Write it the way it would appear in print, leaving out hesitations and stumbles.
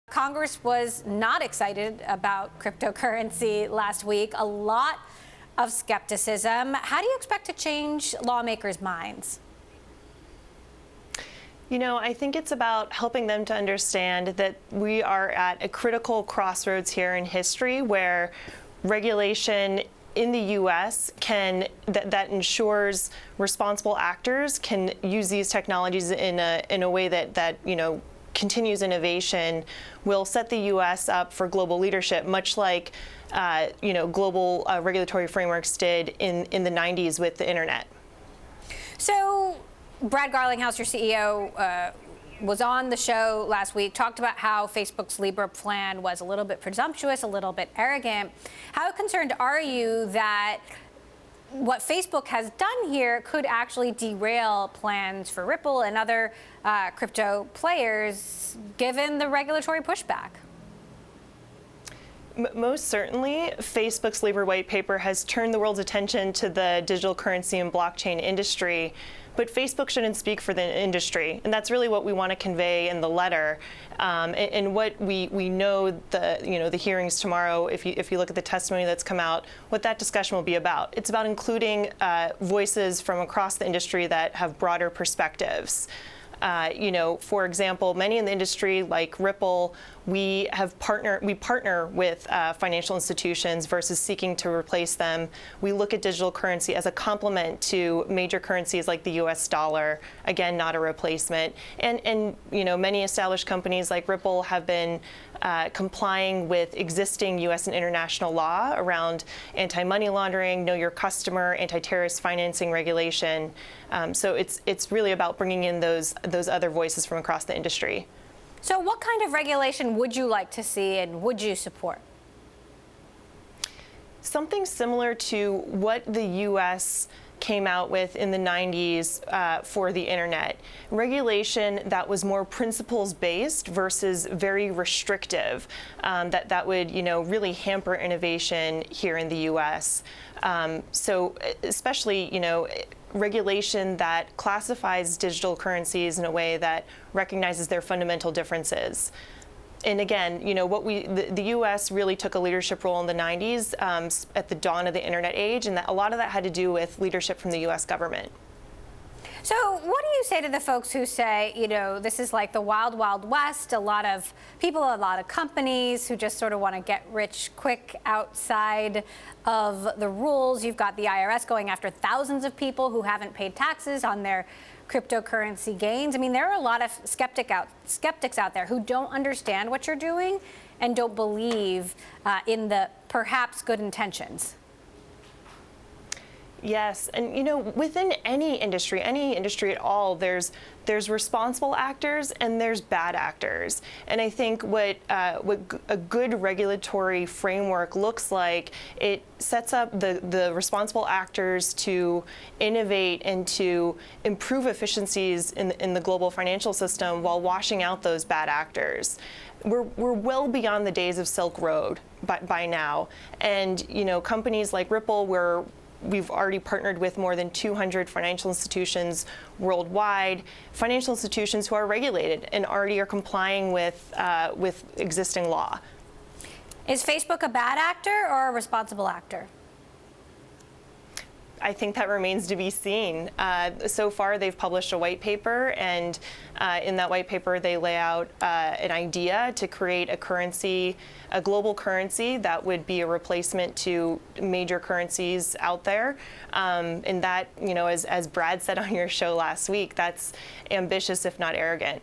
Congress was not excited about cryptocurrency last week. A lot of skepticism. How do you expect to change lawmakers' minds? I think it's about helping them to understand that we are at a critical crossroads here in history where regulation in the U.S. that ensures responsible actors can use these technologies in a way that continues innovation will set the U.S. up for global leadership, much like global regulatory frameworks did in the 90s with the internet. So Brad Garlinghouse, your CEO, was on the show last week, talked about how Facebook's Libra plan was a little bit presumptuous, a little bit arrogant. How concerned are you that what Facebook has done here could actually derail plans for Ripple and other crypto players, given the regulatory pushback? Most certainly, Facebook's Libra white paper has turned the world's attention to the digital currency and blockchain industry. But Facebook shouldn't speak for the industry, and that's really what we want to convey in the letter. And what we know the hearings tomorrow, if you look at the testimony that's come out, what that discussion will be about. It's about including voices from across the industry that have broader perspectives. For example, many in the industry, like Ripple, we partner with financial institutions versus seeking to replace them. We look at digital currency as a complement to major currencies like the U.S. dollar, again, not a replacement. And many established companies like Ripple have been complying with existing U.S. and international law around anti-money laundering, know your customer, anti-terrorist financing regulation. So it's really about bringing in those other voices from across the industry. So what kind of regulation would you like to see and would you support? Something similar to what the U.S. came out with in the 90s for the internet. Regulation that was more principles-based versus very restrictive, that would really hamper innovation here in the U.S. So especially regulation that classifies digital currencies in a way that recognizes their fundamental differences. And again, the U.S. really took a leadership role in the 90s at the dawn of the internet age, and a lot of that had to do with leadership from the U.S. government. So what do you say to the folks who say, this is like the wild, wild west, a lot of people, a lot of companies who just sort of want to get rich quick outside of the rules? You've got the IRS going after thousands of people who haven't paid taxes on their cryptocurrency gains. I mean, there are a lot of skeptics out there who don't understand what you're doing and don't believe in the perhaps good intentions. Yes, and within any industry at all, there's responsible actors and there's bad actors. And I think what a good regulatory framework looks like, it sets up the responsible actors to innovate and to improve efficiencies in the global financial system while washing out those bad actors. We're well beyond the days of Silk Road by now, and companies like Ripple, we've already partnered with more than 200 financial institutions worldwide, financial institutions who are regulated and already are complying with existing law. Is Facebook a bad actor or a responsible actor? I think that remains to be seen. So far, they've published a white paper, and in that white paper, they lay out an idea to create a global currency that would be a replacement to major currencies out there. And that, as Brad said on your show last week, that's ambitious, if not arrogant.